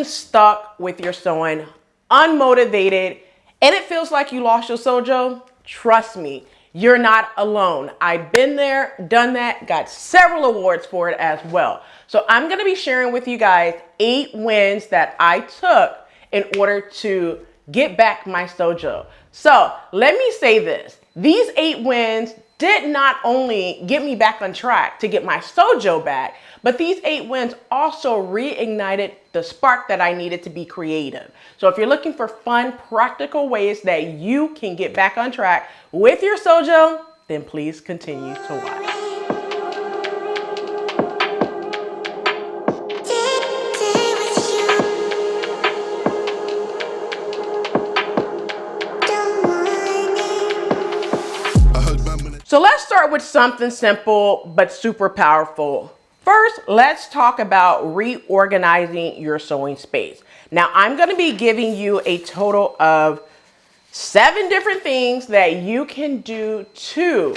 feeling stuck with your sewing, unmotivated, and it feels like you lost your sojo, trust me, you're not alone. I've been there, done that, got several awards for it as well. So I'm going to be sharing with you guys 8 wins that I took in order to get back my sojo. So let me say this. These 8 wins did not only get me back on track to get my sojo back, but these 8 wins also reignited the spark that I needed to be creative. So if you're looking for fun, practical ways that you can get back on track with your sojo, then please continue to watch. So let's start with something simple but super powerful. First, let's talk about reorganizing your sewing space. Now, I'm going to be giving you a total of 7 different things that you can do to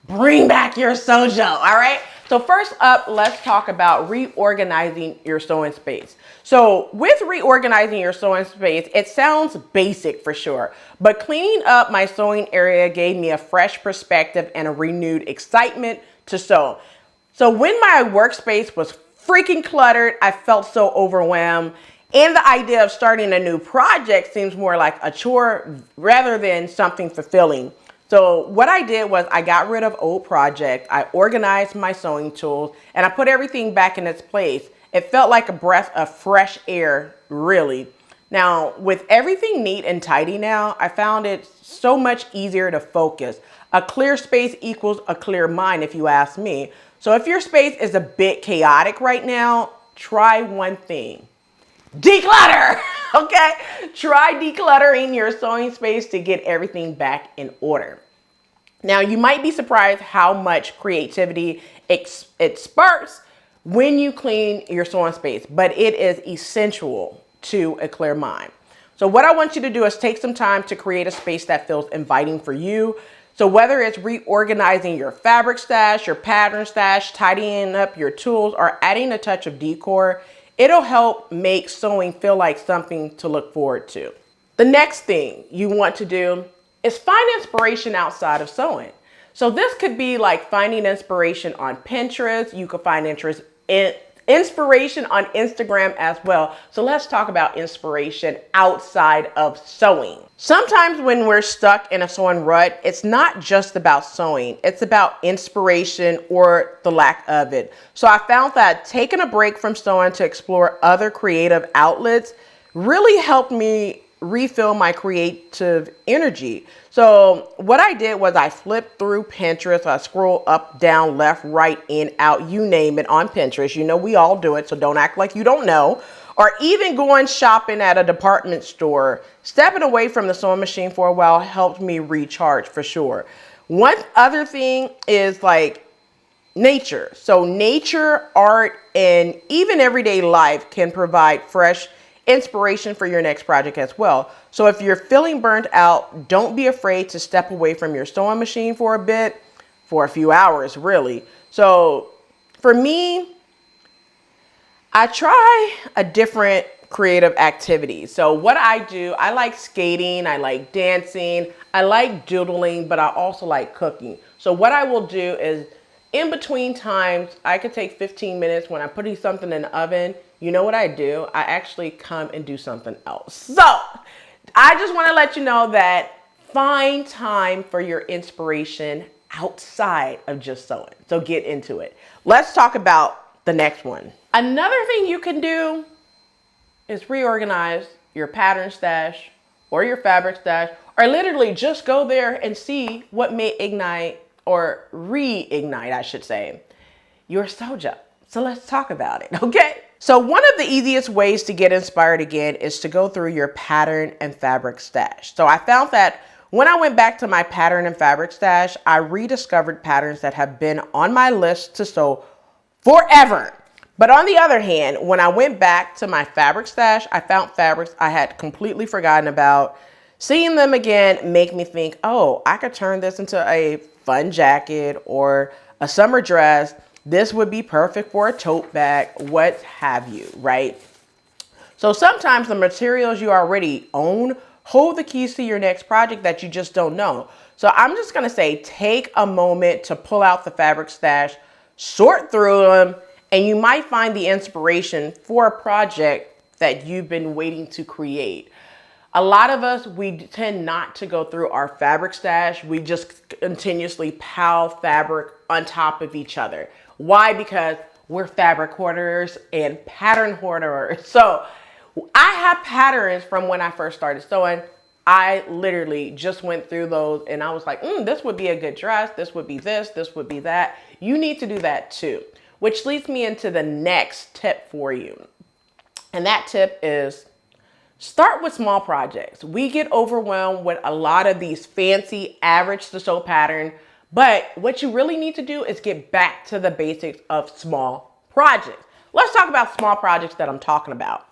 bring back your sojo, all right? So first up, let's talk about reorganizing your sewing space. So with reorganizing your sewing space, it sounds basic for sure, but cleaning up my sewing area gave me a fresh perspective and a renewed excitement to sew. So when my workspace was freaking cluttered, I felt so overwhelmed, and the idea of starting a new project seems more like a chore rather than something fulfilling. So what I did was I got rid of old projects, I organized my sewing tools, and I put everything back in its place. It felt like a breath of fresh air, really. Now, with everything neat and tidy now, I found it so much easier to focus. A clear space equals a clear mind, if you ask me. So if your space is a bit chaotic right now, try one thing. Declutter, okay? Try decluttering your sewing space to get everything back in order. Now, you might be surprised how much creativity it sparks when you clean your sewing space, but it is essential to a clear mind. So what I want you to do is take some time to create a space that feels inviting for you. So whether it's reorganizing your fabric stash, your pattern stash, tidying up your tools, or adding a touch of decor, it'll help make sewing feel like something to look forward to. The next thing you want to do is find inspiration outside of sewing. So this could be like finding inspiration on Pinterest. You could find inspiration on Instagram as well. So let's talk about inspiration outside of sewing. Sometimes when we're stuck in a sewing rut, it's not just about sewing. It's about inspiration or the lack of it. So I found that taking a break from sewing to explore other creative outlets really helped me refill my creative energy. So what I did was I flipped through Pinterest. I scroll up, down, left, right, in, out, you name it on Pinterest. You know, we all do it, so don't act like you don't know. Or even going shopping at a department store. Stepping away from the sewing machine for a while helped me recharge for sure. One other thing is like nature. So nature, art, and even everyday life can provide fresh inspiration for your next project as well. So if you're feeling burnt out, don't be afraid to step away from your sewing machine for a bit, for a few hours really. So for me, I try a different creative activity. So what I do, I like skating, I like dancing, I like doodling, but I also like cooking. So what I will do is in between times, I could take 15 minutes when I'm putting something in the oven. You know what I do? I actually come and do something else. So I just want to let you know that find time for your inspiration outside of just sewing. So get into it. Let's talk about the next one. Another thing you can do is reorganize your pattern stash or your fabric stash, or literally just go there and see what may ignite or reignite, I should say, your sojo. So let's talk about it, okay? So one of the easiest ways to get inspired again is to go through your pattern and fabric stash. So I found that when I went back to my pattern and fabric stash, I rediscovered patterns that have been on my list to sew forever. But on the other hand, when I went back to my fabric stash, I found fabrics I had completely forgotten about. Seeing them again make me think, oh, I could turn this into a fun jacket or a summer dress. This would be perfect for a tote bag, what have you, right? So sometimes the materials you already own hold the keys to your next project that you just don't know. So I'm just going to say, take a moment to pull out the fabric stash, sort through them, and you might find the inspiration for a project that you've been waiting to create. A lot of us, we tend not to go through our fabric stash. We just continuously pile fabric on top of each other. Why? Because we're fabric hoarders and pattern hoarders. So I have patterns from when I first started sewing. I literally just went through those and I was like, this would be a good dress. This would be this would be that. You need to do that too, which leads me into the next tip for you. And that tip is start with small projects. We get overwhelmed with a lot of these fancy average to sew pattern, but what you really need to do is get back to the basics of small projects. Let's talk about small projects that I'm talking about.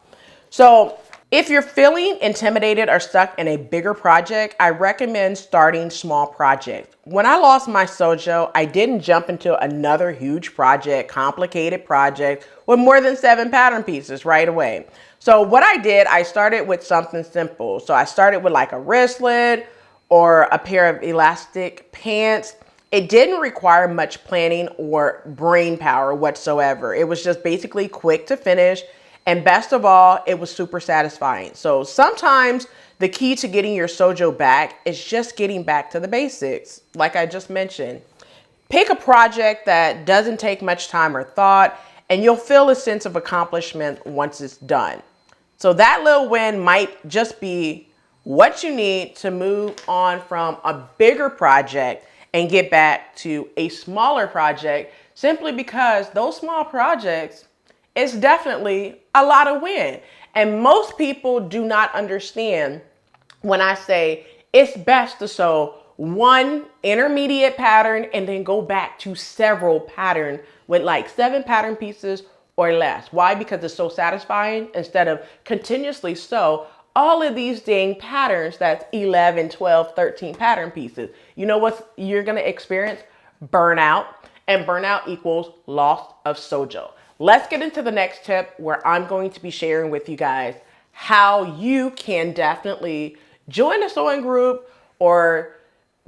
So if you're feeling intimidated or stuck in a bigger project, I recommend starting small projects. When I lost my sojo, I didn't jump into another huge project, complicated project with more than 7 pattern pieces right away. So what I did, I started with something simple. So I started with like a wristlet or a pair of elastic pants. It didn't require much planning or brain power whatsoever. It was just basically quick to finish. And best of all, it was super satisfying. So sometimes the key to getting your sojo back is just getting back to the basics. Like I just mentioned, pick a project that doesn't take much time or thought, and you'll feel a sense of accomplishment once it's done. So that little win might just be what you need to move on from a bigger project and get back to a smaller project, simply because those small projects, it's definitely a lot of win. And most people do not understand when I say it's best to sew one intermediate pattern and then go back to several patterns with like 7 pattern pieces or less. Why? Because it's so satisfying instead of continuously sew all of these dang patterns that's 11, 12, 13 pattern pieces. You know what you're going to experience? Burnout, and burnout equals loss of sojo. Let's get into the next tip where I'm going to be sharing with you guys how you can definitely join a sewing group or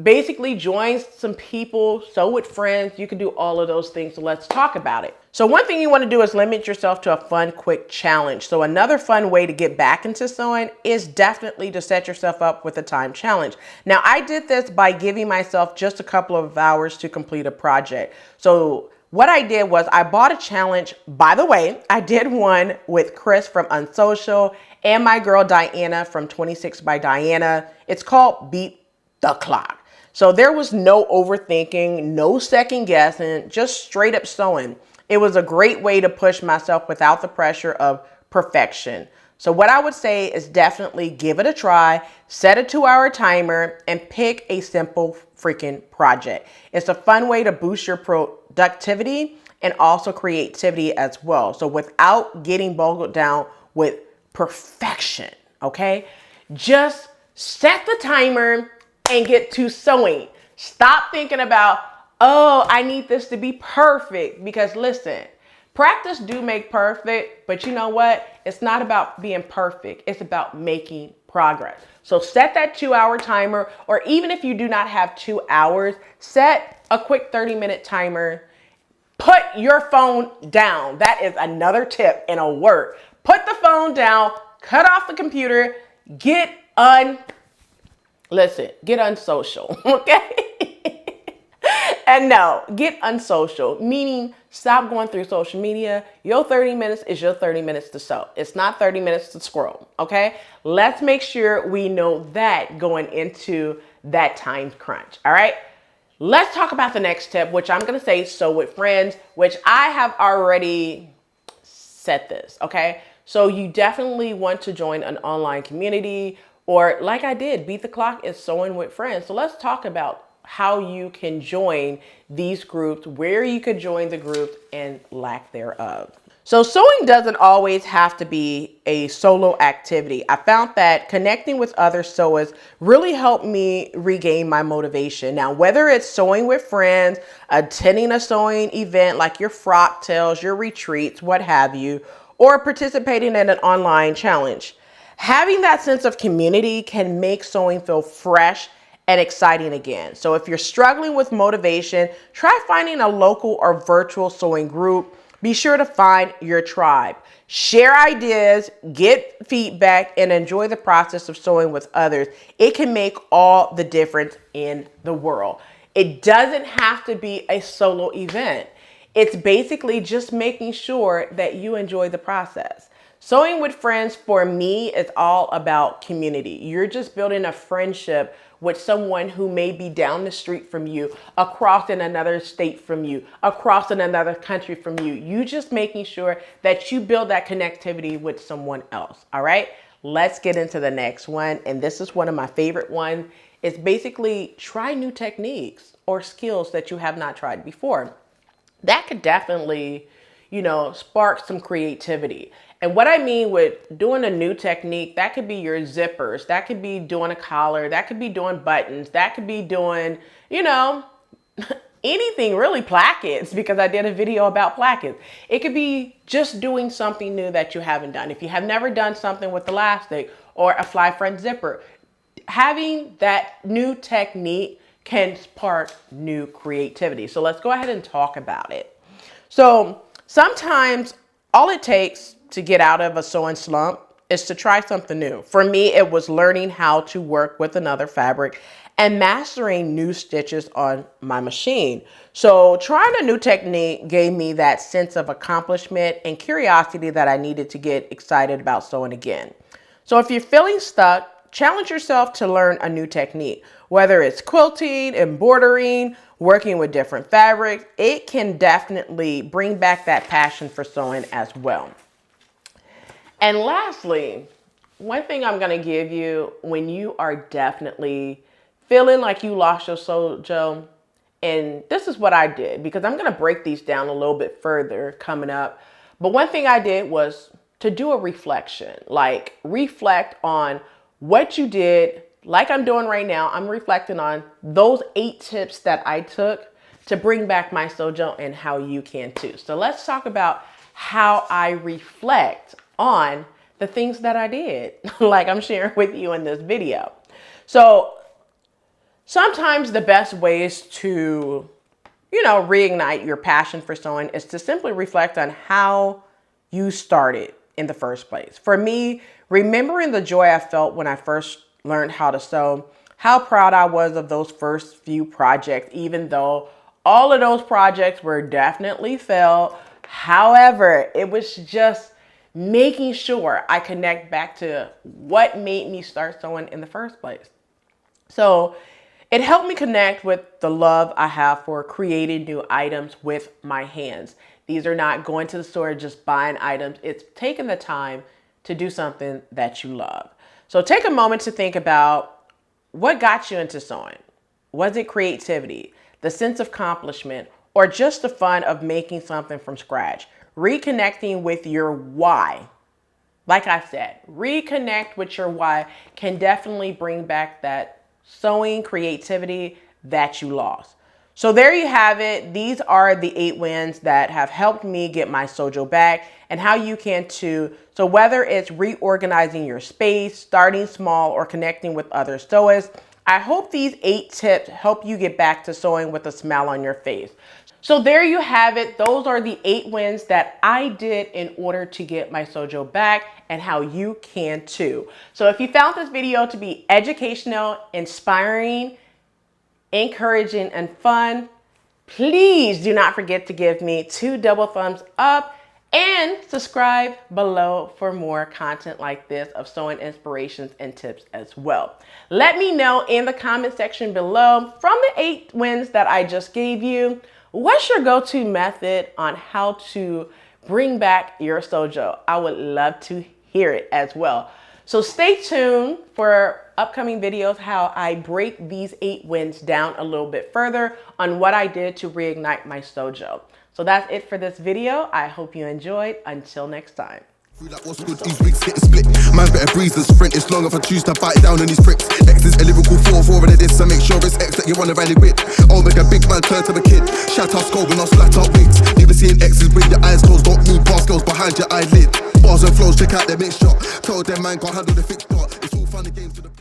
basically join some people, sew with friends. You can do all of those things. So let's talk about it. So one thing you want to do is limit yourself to a fun, quick challenge. So another fun way to get back into sewing is definitely to set yourself up with a time challenge. Now, I did this by giving myself just a couple of hours to complete a project. So what I did was I bought a challenge. By the way, I did one with Kris from Unsocial and my girl Dayana from 26 by Dayana. It's called Beat the Clock. So there was no overthinking, no second guessing, just straight up sewing. It was a great way to push myself without the pressure of perfection. So what I would say is definitely give it a try, set a 2-hour timer, and pick a simple freaking project. It's a fun way to boost your productivity and also creativity as well. So without getting bogged down with perfection, okay? Just set the timer and get to sewing. Stop thinking about, oh, I need this to be perfect. Because listen, practice do make perfect, but you know what? It's not about being perfect. It's about making progress. So set that 2-hour timer, or even if you do not have 2 hours, set a quick 30-minute timer. Put your phone down. That is another tip and a word. Put the phone down, cut off the computer, get unsocial, okay? And no, get unsocial, meaning stop going through social media. Your 30 minutes is your 30 minutes to sew. It's not 30 minutes to scroll, okay? Let's make sure we know that going into that time crunch, all right? Let's talk about the next tip, which I'm going to say sew with friends, which I have already said this, okay? So you definitely want to join an online community, or like I did, Beat the Clock is sewing with friends. So let's talk about how you can join these groups, where you could join the group, and lack thereof. So sewing doesn't always have to be a solo activity. I found that connecting with other sewers really helped me regain my motivation. Now, whether it's sewing with friends, attending a sewing event like your frock tales, your retreats, what have you, or participating in an online challenge. Having that sense of community can make sewing feel fresh and exciting again. So if you're struggling with motivation, try finding a local or virtual sewing group. Be sure to find your tribe. Share ideas, get feedback, and enjoy the process of sewing with others. It can make all the difference in the world. It doesn't have to be a solo event. It's basically just making sure that you enjoy the process. Sewing with friends for me is all about community. You're just building a friendship with someone who may be down the street from you, across in another state from you, across in another country from you. You just making sure that you build that connectivity with someone else. All right, let's get into the next one. And this is one of my favorite ones. It's basically try new techniques or skills that you have not tried before. That could definitely, spark some creativity. And what I mean with doing a new technique, that could be your zippers, that could be doing a collar, that could be doing buttons, that could be doing, anything really, plackets, because I did a video about plackets. It could be just doing something new that you haven't done. If you have never done something with elastic or a fly front zipper, having that new technique can spark new creativity. So let's go ahead and talk about it. So sometimes all it takes to get out of a sewing slump is to try something new. For me, it was learning how to work with another fabric and mastering new stitches on my machine. So trying a new technique gave me that sense of accomplishment and curiosity that I needed to get excited about sewing again. So if you're feeling stuck, challenge yourself to learn a new technique. Whether it's quilting, embroidering, working with different fabrics, it can definitely bring back that passion for sewing as well. And lastly, one thing I'm going to give you when you are definitely feeling like you lost your sojo, and this is what I did, because I'm going to break these down a little bit further coming up. But one thing I did was to do a reflection, like reflect on what you did. Like I'm doing right now, I'm reflecting on those 8 tips that I took to bring back my sojo and how you can too. So let's talk about how I reflect on the things that I did, like I'm sharing with you in this video. So sometimes the best ways to, reignite your passion for sewing is to simply reflect on how you started in the first place. For me, remembering the joy I felt when I first learned how to sew, how proud I was of those first few projects, even though all of those projects were definitely failed. However, it was just making sure I connect back to what made me start sewing in the first place. So it helped me connect with the love I have for creating new items with my hands. These are not going to the store, just buying items. It's taking the time to do something that you love. So take a moment to think about what got you into sewing. Was it creativity, the sense of accomplishment, or just the fun of making something from scratch? Reconnecting with your why. Like I said, reconnect with your why can definitely bring back that sewing creativity that you lost. So there you have it. These are the 8 wins that have helped me get my sojo back, and how you can too. So whether it's reorganizing your space, starting small, or connecting with other sewists, I hope these 8 tips help you get back to sewing with a smile on your face. So there you have it. Those are the 8 wins that I did in order to get my sojo back, and how you can too. So if you found this video to be educational, inspiring, encouraging, and fun, please do not forget to give me 2 double thumbs up and subscribe below for more content like this of sewing inspirations and tips as well. Let me know in the comment section below, from the 8 wins that I just gave you, what's your go-to method on how to bring back your sojo? I would love to hear it as well. So stay tuned for upcoming videos how I break these 8 wins down a little bit further on what I did to reignite my sojo. So that's it for this video. I hope you enjoyed. Until next time. Like what's good, these wigs getting split. Man better breeze than sprint. It's long if I choose to bite down on these pricks. X is a lyrical 4-4 and this, so make sure it's X that you wanna rally with. Oh, make a big man turn to a kid. Shout out skull, not splat out wigs. Never seeing X's with your eyes closed. Don't move past girls behind your eyelid. Bars and flows, check out their mixture. Tell them man can't handle the fixed part. It's all fun and games to the